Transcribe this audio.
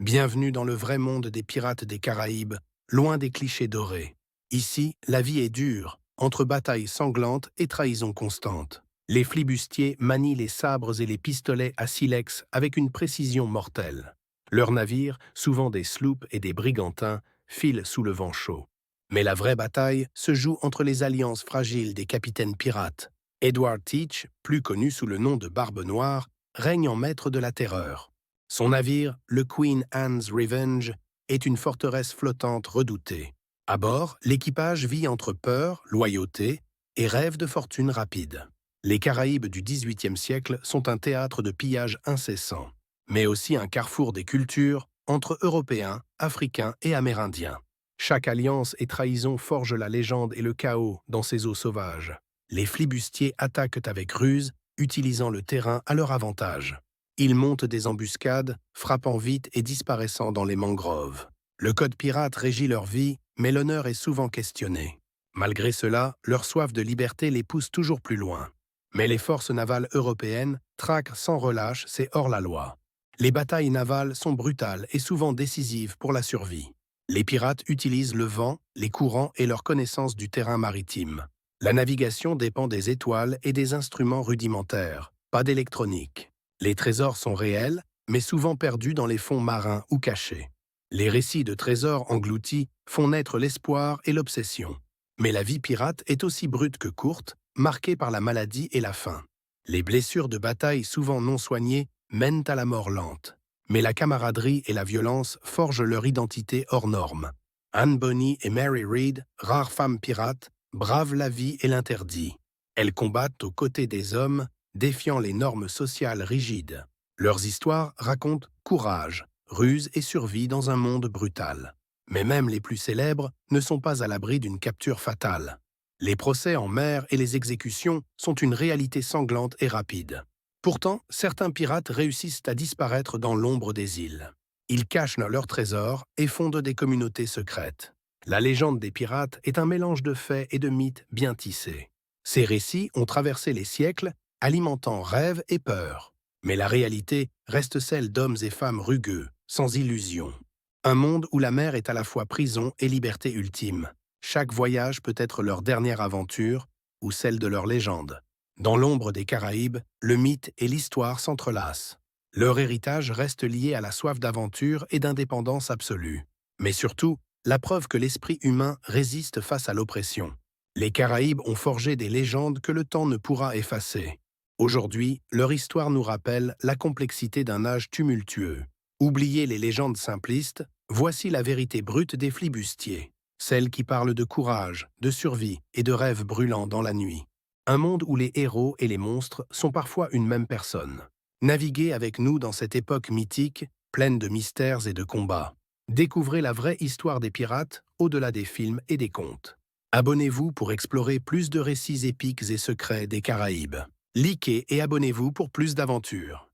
Bienvenue dans le vrai monde des pirates des Caraïbes, loin des clichés dorés. Ici, la vie est dure, entre batailles sanglantes et trahisons constantes. Les flibustiers manient les sabres et les pistolets à silex avec une précision mortelle. Leurs navires, souvent des sloops et des brigantins, filent sous le vent chaud. Mais la vraie bataille se joue entre les alliances fragiles des capitaines pirates. Edward Teach, plus connu sous le nom de Barbe Noire, règne en maître de la terreur. Son navire, le Queen Anne's Revenge, est une forteresse flottante redoutée. À bord, l'équipage vit entre peur, loyauté et rêve de fortune rapide. Les Caraïbes du XVIIIe siècle sont un théâtre de pillage incessant, mais aussi un carrefour des cultures entre Européens, Africains et Amérindiens. Chaque alliance et trahison forge la légende et le chaos dans ces eaux sauvages. Les flibustiers attaquent avec ruse, utilisant le terrain à leur avantage. Ils montent des embuscades, frappant vite et disparaissant dans les mangroves. Le code pirate régit leur vie, mais l'honneur est souvent questionné. Malgré cela, leur soif de liberté les pousse toujours plus loin. Mais les forces navales européennes traquent sans relâche ces hors-la-loi. Les batailles navales sont brutales et souvent décisives pour la survie. Les pirates utilisent le vent, les courants et leur connaissance du terrain maritime. La navigation dépend des étoiles et des instruments rudimentaires, pas d'électronique. Les trésors sont réels, mais souvent perdus dans les fonds marins ou cachés. Les récits de trésors engloutis font naître l'espoir et l'obsession. Mais la vie pirate est aussi brute que courte, marquée par la maladie et la faim. Les blessures de bataille souvent non soignées mènent à la mort lente. Mais la camaraderie et la violence forgent leur identité hors norme. Anne Bonny et Mary Read, rares femmes pirates, bravent la vie et l'interdit. Elles combattent aux côtés des hommes, défiant les normes sociales rigides. Leurs histoires racontent courage, ruse et survie dans un monde brutal. Mais même les plus célèbres ne sont pas à l'abri d'une capture fatale. Les procès en mer et les exécutions sont une réalité sanglante et rapide. Pourtant, certains pirates réussissent à disparaître dans l'ombre des îles. Ils cachent leurs trésors et fondent des communautés secrètes. La légende des pirates est un mélange de faits et de mythes bien tissés. Ces récits ont traversé les siècles, alimentant rêves et peurs. Mais la réalité reste celle d'hommes et femmes rugueux, sans illusions. Un monde où la mer est à la fois prison et liberté ultime. Chaque voyage peut être leur dernière aventure ou celle de leur légende. Dans l'ombre des Caraïbes, le mythe et l'histoire s'entrelacent. Leur héritage reste lié à la soif d'aventure et d'indépendance absolue. Mais surtout, la preuve que l'esprit humain résiste face à l'oppression. Les Caraïbes ont forgé des légendes que le temps ne pourra effacer. Aujourd'hui, leur histoire nous rappelle la complexité d'un âge tumultueux. Oubliez les légendes simplistes, voici la vérité brute des flibustiers, celle qui parle de courage, de survie et de rêves brûlants dans la nuit. Un monde où les héros et les monstres sont parfois une même personne. Naviguez avec nous dans cette époque mythique, pleine de mystères et de combats. Découvrez la vraie histoire des pirates, au-delà des films et des contes. Abonnez-vous pour explorer plus de récits épiques et secrets des Caraïbes. Likez et abonnez-vous pour plus d'aventures.